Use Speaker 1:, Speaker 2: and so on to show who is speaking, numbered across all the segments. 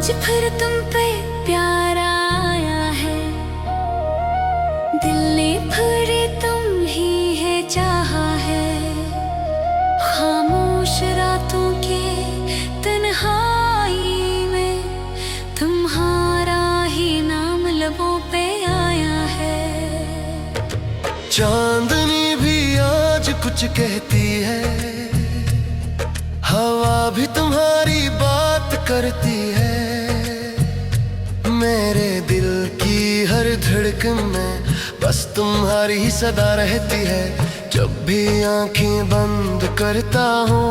Speaker 1: आज फिर तुम पे प्यार आया है, दिल ने फिर तुम ही है चाहा है। खामोश रातों के तन्हाई में तुम्हारा ही नाम लबों पे आया है।
Speaker 2: चांदनी भी आज कुछ कहती है, हवा भी तुम्हारी बात करती है। मेरे दिल की हर धड़कन में बस तुम्हारी ही सदा रहती है। जब भी आंखें बंद करता हूँ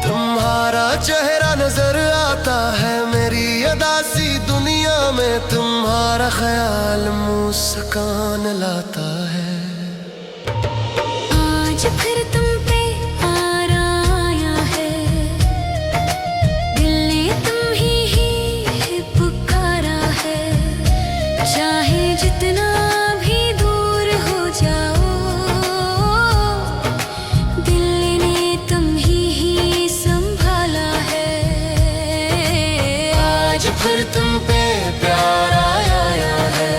Speaker 2: तुम्हारा चेहरा नजर आता है। मेरी अदासी दुनिया में तुम्हारा ख्याल मुस्कान लाता है।
Speaker 1: आज फिर तुम पे प्यार आया है, दिल ने तुम ही पुकारा है। चाहे जितना भी दूर हो जाओ, दिल ने तुम ही संभाला है।
Speaker 2: आज फिर तुम पे प्यार आया है,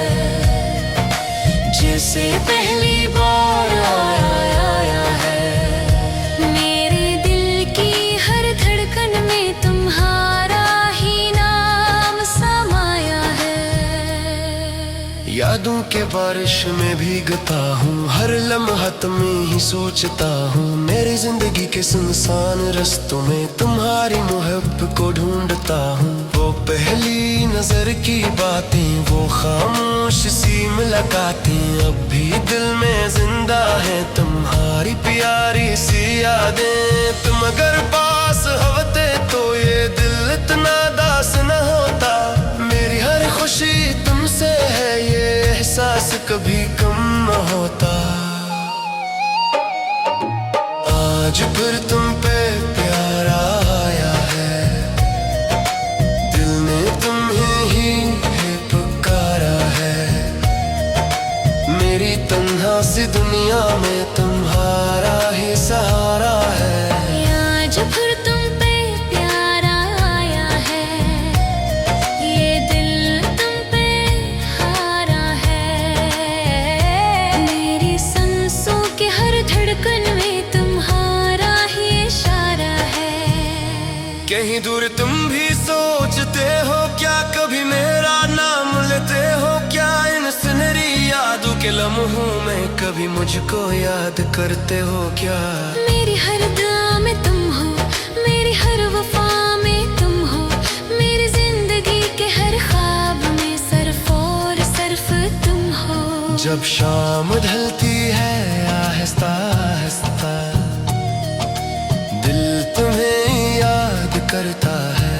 Speaker 2: जैसे पहली बार आया है।
Speaker 1: मेरे दिल की हर धड़कन में तुम्हारा ही नाम समाया है।
Speaker 2: यादों के बारिश में भीगता हूँ, हर लम्हत में ही सोचता हूँ। मेरी जिंदगी के सुनसान रस्तों में तुम्हारी मोहब्बत को ढूंढता हूँ। वो पहली नजर की बातें, वो खामोश सी मुलाकातें अब भी दिल में जिंदा है। तुम्हारी प्यारी सी यादें, तुम अगर पास होते तो ये दिल इतना दास न होता। मेरी हर खुशी तुमसे है, ये एहसास कभी कम न होता। आज फिर तुम पे प्यार आया है, दिल ने तुम्हें ही पुकारा है। मेरी तन्हा सी दुनिया में तुम्हारा ही सहारा है।
Speaker 1: आज फिर तुम पे प्यार आया है, ये दिल तुम पे हारा है। मेरी सांसों के हर धड़कन में तुम्हारा ही इशारा है।
Speaker 2: कहीं दूर तुम भी सोचते हो क्या, कभी मेरा नाम लेते हो क्या? इन सुनहरी यादों के लम्हों में कभी मुझको याद करते हो क्या?
Speaker 1: मेरी हर दुआ में तुम हो, मेरी हर वफा में तुम हो। मेरी जिंदगी के हर ख्वाब में सिर्फ और सिर्फ तुम हो।
Speaker 2: जब शाम ढलती है आहिस्ता आहिस्ता, दिल तुम्हें याद करता है।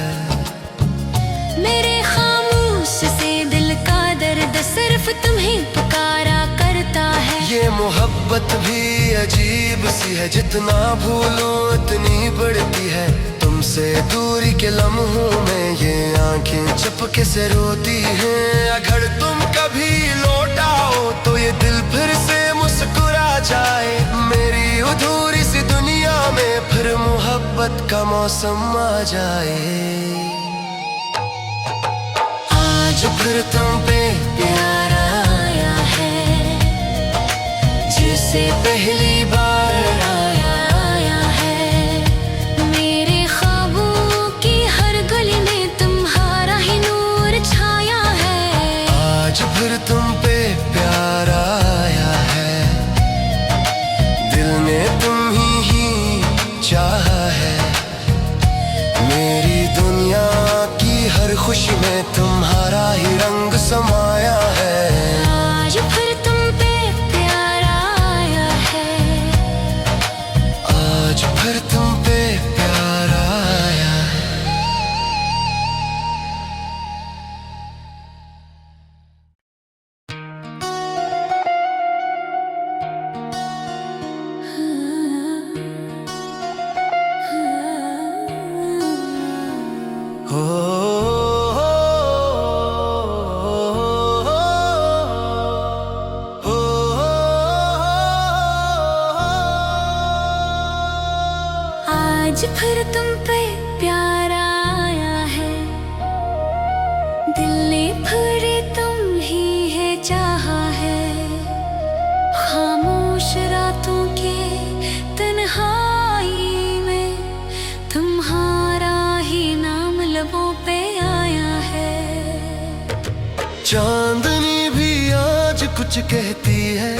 Speaker 1: मेरे खामोश से दिल का दर्द सिर्फ तुम्हें पुकारा करता है।
Speaker 2: ये मोहब्बत भी अजीब सी है, जितना भूलो उतनी बढ़ती है। तुमसे दूरी के लम्हों में ये आंखें चपके से रोती हैं। अगर तुम कभी लौट आओ तो ये दिल फिर से मुस्कुरा जाए। मेरी अधूरी सी दुनिया में फिर मोहब्बत का मौसम आ जाए। आज फिर तुम पे प्यार आया है, जैसे पहली बार आया है।
Speaker 1: मेरे ख्वाबों की हर गली में तुम्हारा ही नूर छाया है।
Speaker 2: आज फिर तुम पे प्यार आया है, दिल ने तुम ही चाहा है। मेरी दुनिया की हर खुशी में तुम्हारा ही रंग समाया है।
Speaker 1: आज फिर तुम पे प्यार आया है,
Speaker 2: आज फिर तुम पे प्यार आया है।
Speaker 1: आज फिर तुम पे प्यार आया
Speaker 2: चांदनी भी आज कुछ कहती है,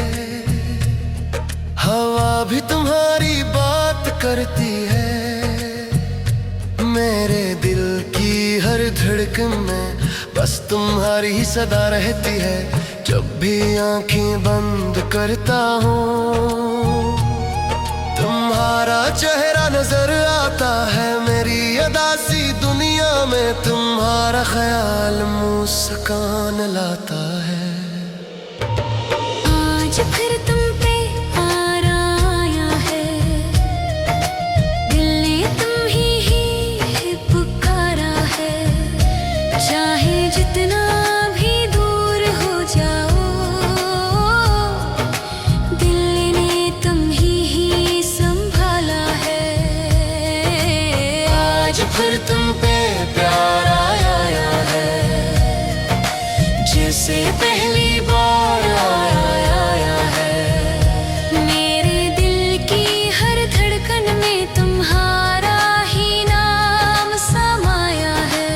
Speaker 2: हवा भी तुम्हारी बात करती है। मेरे दिल की हर धड़कन में बस तुम्हारी ही सदा रहती है। जब भी आंखें बंद करता हूँ तुम्हारा चेहरा नजर आता है। मेरी अदासी दुनिया में तुम्हारा ख्याल मुस्कान लाता है।
Speaker 1: आज फिर तुम पे प्यारा आया है, दिल ने तुम ही पुकारा है। चाहे जितना भी दूर हो जाओ, दिल ने तुम ही संभाला है।
Speaker 2: आज फिर तुम पे प्यार आया है, जैसे पहली बार आया है।
Speaker 1: मेरे दिल की हर धड़कन में तुम्हारा ही नाम समाया है।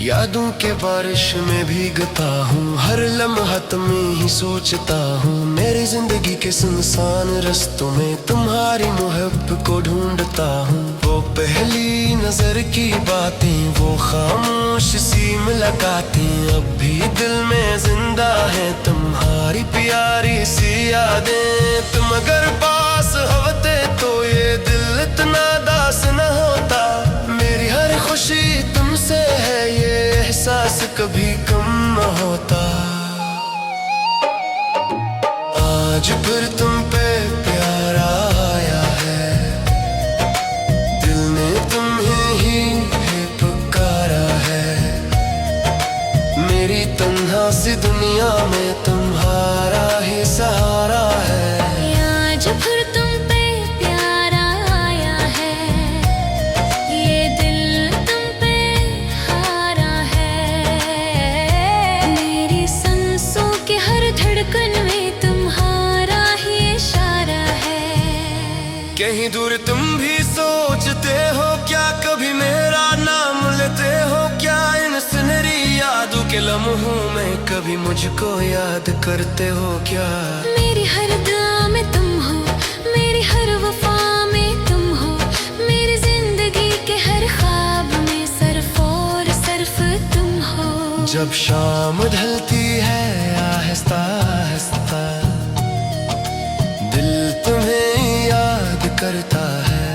Speaker 2: यादों के बारिश में भीगता हूँ, हर लम्हा तुम्हें ही सोचता हूँ। मेरी जिंदगी के सुनसान रस्तों में तुम्हारी मोहब्बत को ढूंढता हूँ। वो पहली नजर की बातें, वो खामोश सी मुलाकातें अब भी दिल में जिंदा है। तुम्हारी प्यारी सी यादें, तुम अगर पास होते तो ये दिल इतना दास न होता। मेरी हर खुशी तुमसे है, ये एहसास कभी कम न होता। आज फिर तुम पे प्यार आया है, दिल ने तुम्हें ही पुकारा है। मेरी तन्हा सी दुनिया में तुम्हारा ही सहारा है।
Speaker 1: आज फिर तुम पे प्यारा आया है, ये दिल तुम पे हारा है। मेरी सांसों के हर धड़कन में तुम्हारा ही इशारा है।
Speaker 2: कहीं दूर तुम भी सोचते हो क्या, कभी मेरा नाम लेते हो क्या? इन सुनहरी यादों के लम्हों में कभी मुझको याद करते हो क्या?
Speaker 1: मेरी हर दुआ में तुम हो, मेरी हर वफा में तुम हो। मेरी जिंदगी के हर ख्वाब में सिर्फ और सिर्फ तुम हो।
Speaker 2: जब शाम ढलती है आहिस्ता आहिस्ता, दिल तुम्हें याद करता है।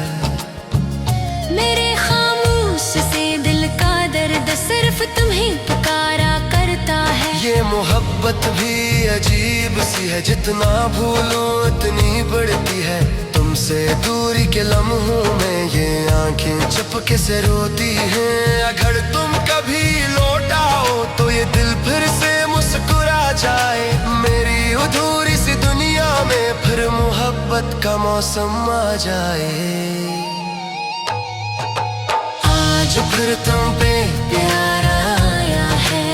Speaker 1: मेरे खामोश से दिल का दर्द सिर्फ तुम्हें पुकारा करता है।
Speaker 2: ये मोहब्बत भी अजीब सी है, जितना भूलूं उतनी बढ़ती है। तुमसे दूरी के लम्हों में ये आंखें चुपके से रोती हैं। अगर तुम कभी लौट आओ तो ये दिल फिर से मुस्कुरा जाए। मेरी अधूरी सी दुनिया में फिर मोहब्बत का मौसम आ जाए। आज फिर तुम पे प्यार आया है,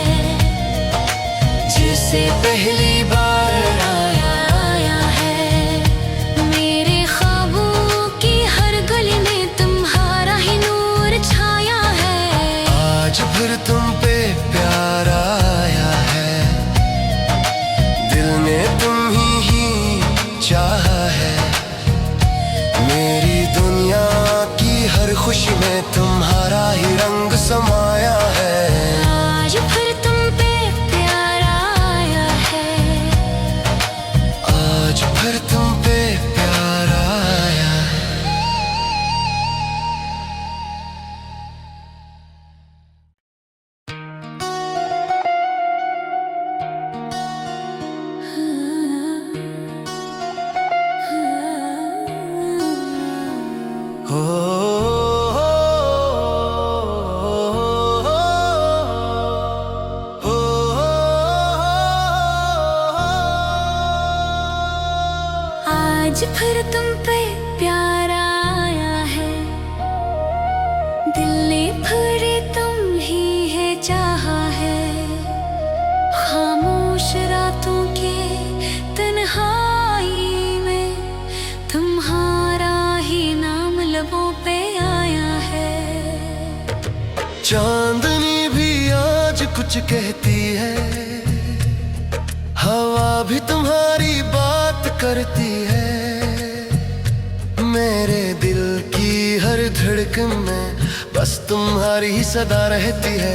Speaker 2: जैसे पहली बार आया है।
Speaker 1: मेरे ख्वाबों की हर गली में तुम्हारा ही नूर छाया है।
Speaker 2: आज फिर तुम पे प्यार आया है, दिल ने तुम ही चाहा है। मेरी दुनिया की हर खुशी में तुम्हारा ही रंग समाया है।
Speaker 1: आज फिर तुम पे प्यारा आया है,
Speaker 2: आज फिर तुम पे प्यार आया है। हो
Speaker 1: आज फिर तुम पे प्यार आया है, दिल ने फिर तुम ही है चाहा है। खामोश रातों के तन्हाई में तुम्हारा ही नाम लबों पे आया है।
Speaker 2: चांदनी भी आज कुछ कुछ कहती है, हवा भी तुम्हारी बात करती है। मेरे दिल की हर धड़कन में बस तुम्हारी ही सदा रहती है।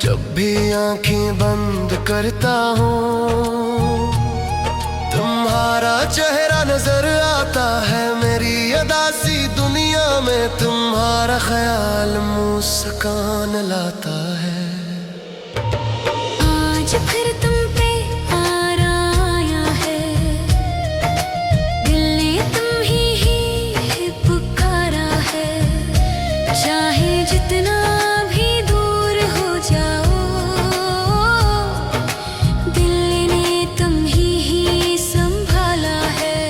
Speaker 2: जब भी आंखें बंद करता हूँ तुम्हारा चेहरा नजर आता है। मेरी अदासी दुनिया में तुम्हारा ख्याल मुस्कान लाता है।
Speaker 1: आज फिर तुम पे प्यार आया है, दिल ने तुम ही पुकारा है। चाहे जितना भी दूर हो जाओ, दिल ने तुम ही संभाला है।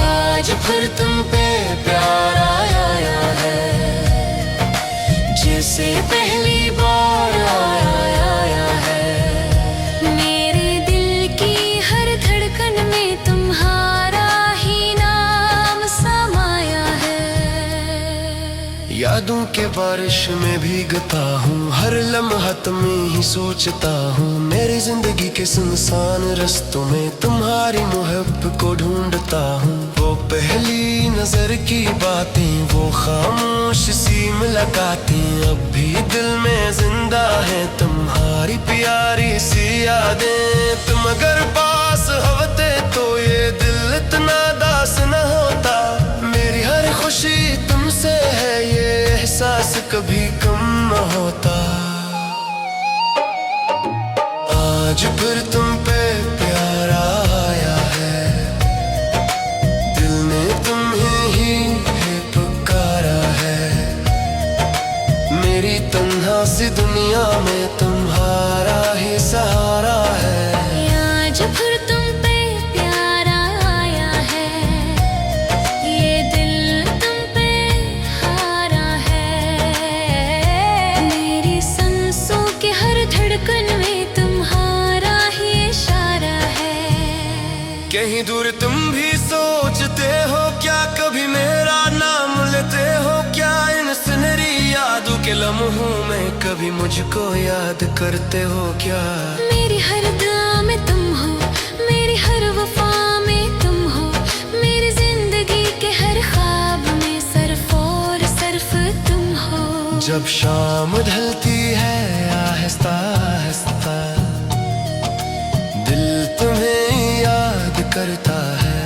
Speaker 2: आज फिर तुम पे प्यार आया है, जैसे पहली बार आया है।
Speaker 1: मेरे दिल की हर धड़कन में तुम्हारा ही नाम समाया है।
Speaker 2: यादों के बारिश में भीगता हूँ, हर लम्हा तुम्हें ही सोचता हूँ। मेरी जिंदगी के सुनसान रस्तों में तुम्हारी मोहब्बत को ढूंढता हूँ। वो पहली नजर की बातें, वो खामोश सी मुलाकातें अब भी दिल में जिंदा है। तुम्हारी प्यारी सी यादें, तुम अगर पास होते तो ये दिल इतना दास न होता। मेरी हर खुशी तुमसे है, ये एहसास कभी कम न होता। आज फिर तुम पे प्यार आया है, दिल ने तुम्हें ही पुकारा है। मेरी तन्हा सी दुनिया में तुम्हारा ही सहारा है।
Speaker 1: आज फिर तुम पे प्यार आया है, ये दिल तुम पे हारा है। मेरी सांसों के हर धड़कन में तुम्हारा ही इशारा है।
Speaker 2: कहीं दूर तुम भी सोचते हो क्या, कभी मेरा नाम लेते हो क्या? इन सुनहरी यादों के लम्हों में कभी मुझको याद करते हो क्या?
Speaker 1: मेरी हर दुआ में तुम हो, मेरी हर वफा में तुम हो। मेरी जिंदगी के हर ख्वाब में सिर्फ और सिर्फ तुम हो।
Speaker 2: जब शाम ढलती है आहिस्ता आहिस्ता, दिल तुम्हें याद करता है।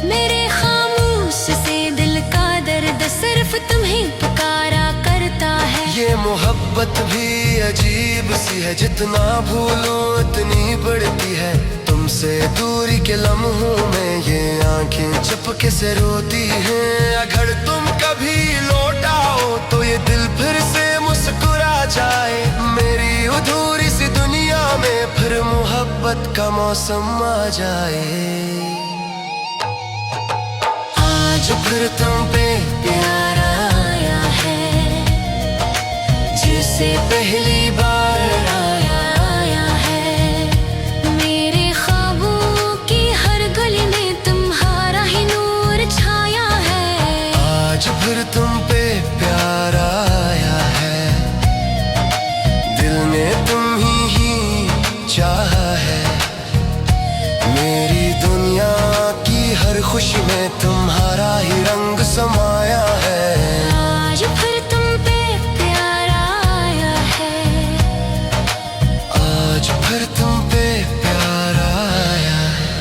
Speaker 1: मेरे खामोश से दिल का दर्द सिर्फ तुम्हें पुकारा करता है।
Speaker 2: ये मोहब्बत भी अजीब सी है, जितना भूलो उतनी बढ़ती है। तुमसे दूरी के लम्हों में ये आंखें चपके से रोती हैं। अगर तुम कभी लौट आओ तो ये दिल फिर से मुस्कुरा जाए। मेरी अधूरी सी दुनिया में फिर मोहब्बत का मौसम आ जाए। आज फिर तुम पे प्यार आया है, जैसे पहली बार आया है।
Speaker 1: मेरे ख्वाबों की हर गली में तुम्हारा ही नूर छाया है।
Speaker 2: आज फिर तुम पे प्यार आया है, दिल ने तुम ही चाहा है। मेरी दुनिया की हर खुशी में तुम्हारा ही रंग समाया है।
Speaker 1: आज फिर तुम पे प्यार आया है,
Speaker 2: आज फिर तुम पे प्यार आया है।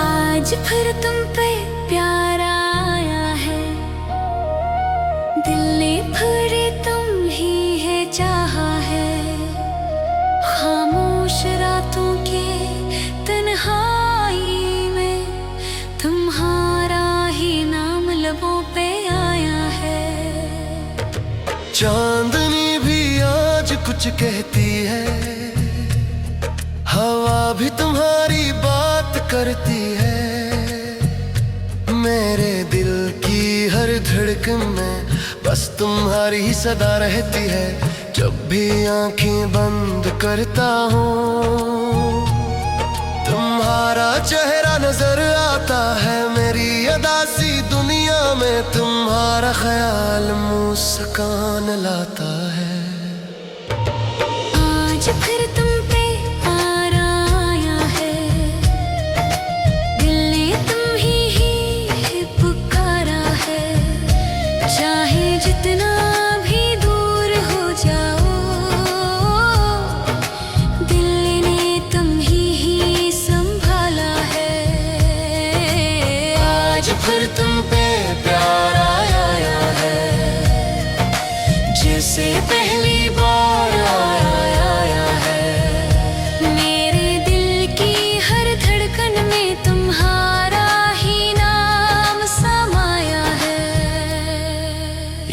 Speaker 1: आज फिर तुम पे प्यार आया है, दिल ने फिर तुम ही है चाहा है। खामोश रातों के तन्हाई में तुम्हारा ही नाम लबों पे आया है।
Speaker 2: चांदनी भी आज कुछ कहती है, भी तुम्हारी बात करती है, मेरे दिल की हर धड़कन में बस तुम्हारी ही सदा रहती है। जब भी आंखें बंद करता हूँ तुम्हारा चेहरा नजर आता है, मेरी उदासी दुनिया में तुम्हारा ख्याल मुस्कान लाता है।
Speaker 1: आज फिर तुम पे प्यार आया है, दिल ने तुम ही पुकारा है। चाहे जितना भी दूर हो जाओ, दिल ने तुम ही संभाला है। आज
Speaker 2: फिर तुम पे प्यार आया है, जैसे पहली बार आया है।
Speaker 1: मेरे दिल की हर धड़कन में तुम्हारा ही नाम समाया है।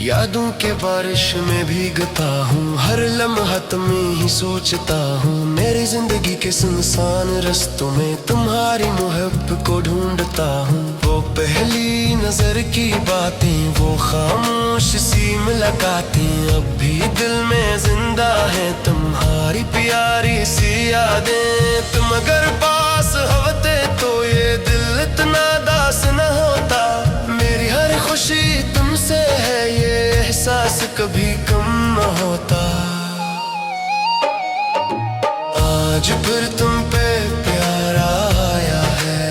Speaker 2: यादों के बारिश में भीगता हूँ, हर लम्हा तुम्हें ही सोचता हूँ। मेरी जिंदगी के सुनसान रस्तों में तुम्हारी मोहब्बत को ढूंढता हूँ। वो पहली नजर की बातें, वो खामोश सी मुलाकातें अब भी दिल में जिंदा है। तुम्हारी प्यारी सी यादें, तुम अगर पास होते तो ये दिल इतना दास न होता। मेरी हर खुशी तुमसे है, ये एहसास कभी कम न होता। आज फिर तुम पे प्यार आया है,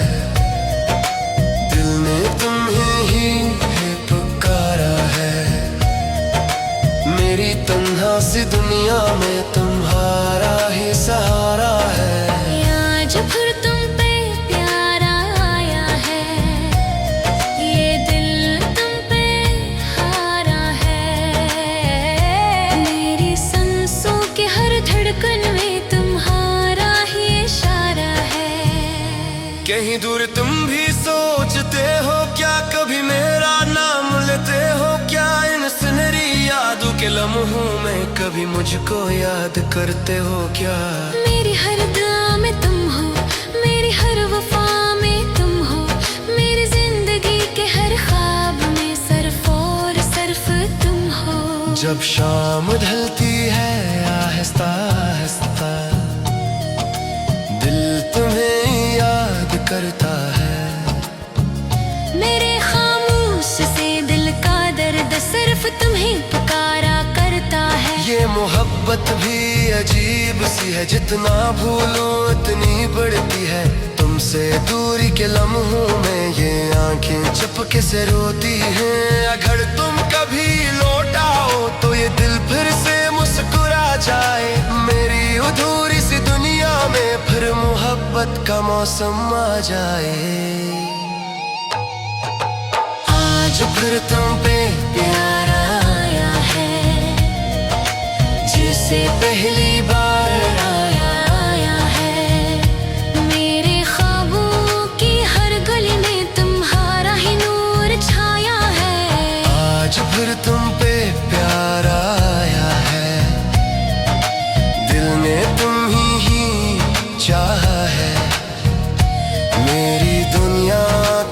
Speaker 2: दिल ने तुम्हें ही पुकारा है। मेरी तन्हा सी दुनिया में तुम्हारा ही सहारा है।
Speaker 1: आज फिर तुम पे प्यार आया है, ये दिल तुम पे हारा है। मेरी सांसों के हर धड़कन में तुम्हारा ही इशारा है।
Speaker 2: कहीं दूर तुम भी सोचते हो क्या, कभी मेरा नाम लेते हो क्या? इन सुनहरी यादों के लम्हों में कभी मुझको याद करते हो क्या?
Speaker 1: मेरी हर दुआ में तुम हो, मेरी हर वफा में तुम हो। मेरी जिंदगी के हर ख्वाब में सिर्फ और सिर्फ तुम हो।
Speaker 2: जब शाम ढलती है आहिस्ता आहिस्ता, दिल तुम्हें याद करता है।
Speaker 1: मेरे खामोश से दिल का दर्द सिर्फ तुम्हें पुकारा करता है।
Speaker 2: ये मोहब्बत भी अजीब सी है, जितना भूलो उतनी बढ़ती है। तुमसे दूरी के लम्हों में ये आंखें चुपके से रोती हैं। अगर तुम कभी लौट आओ तो ये दिल फिर से मुस्कुरा जाए। मेरी अधूरी सी दुनिया में फिर मोहब्बत का मौसम आ जाए। आज फिर तुम पे प्यार आया है, जैसे पहली बार
Speaker 1: आया है। मेरे ख्वाबों की हर गली में तुम्हारा ही नूर छाया है।
Speaker 2: आज फिर तुम पे प्यार आया है, दिल ने तुम ही चाहा है। मेरी दुनिया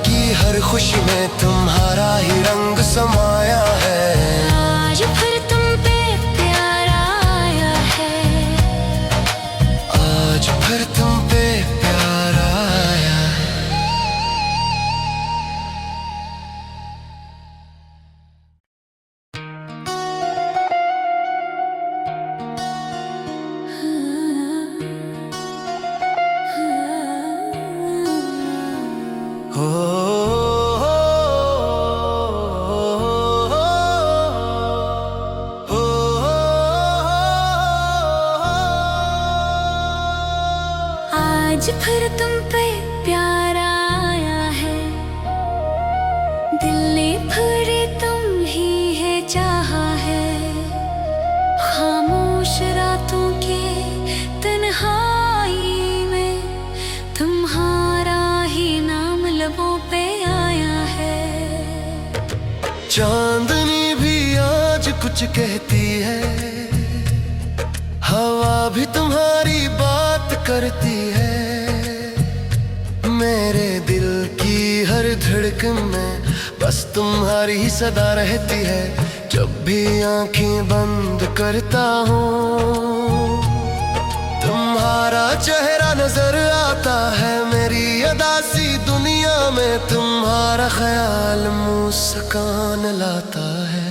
Speaker 2: की हर खुशी में तुम्हारा ही रंग समाया है।
Speaker 1: आज फिर तुम पे प्यार आया है,
Speaker 2: आज फिर तुम पे प्यार आया है। हो
Speaker 1: आज फिर तुम पे प्यार आया है, दिल ने फिर तुम ही है चाहा है। खामोश रातों के तन्हाई में तुम्हारा ही नाम लबों पे आया है।
Speaker 2: चांदनी भी आज कुछ कहती है, हवा भी तुम्हारी बात करती है। मेरे दिल की हर धड़कन में बस तुम्हारी ही सदा रहती है। जब भी आंखें बंद करता हूँ तुम्हारा चेहरा नजर आता है। मेरी अदासी दुनिया में तुम्हारा ख्याल मुस्कान लाता है।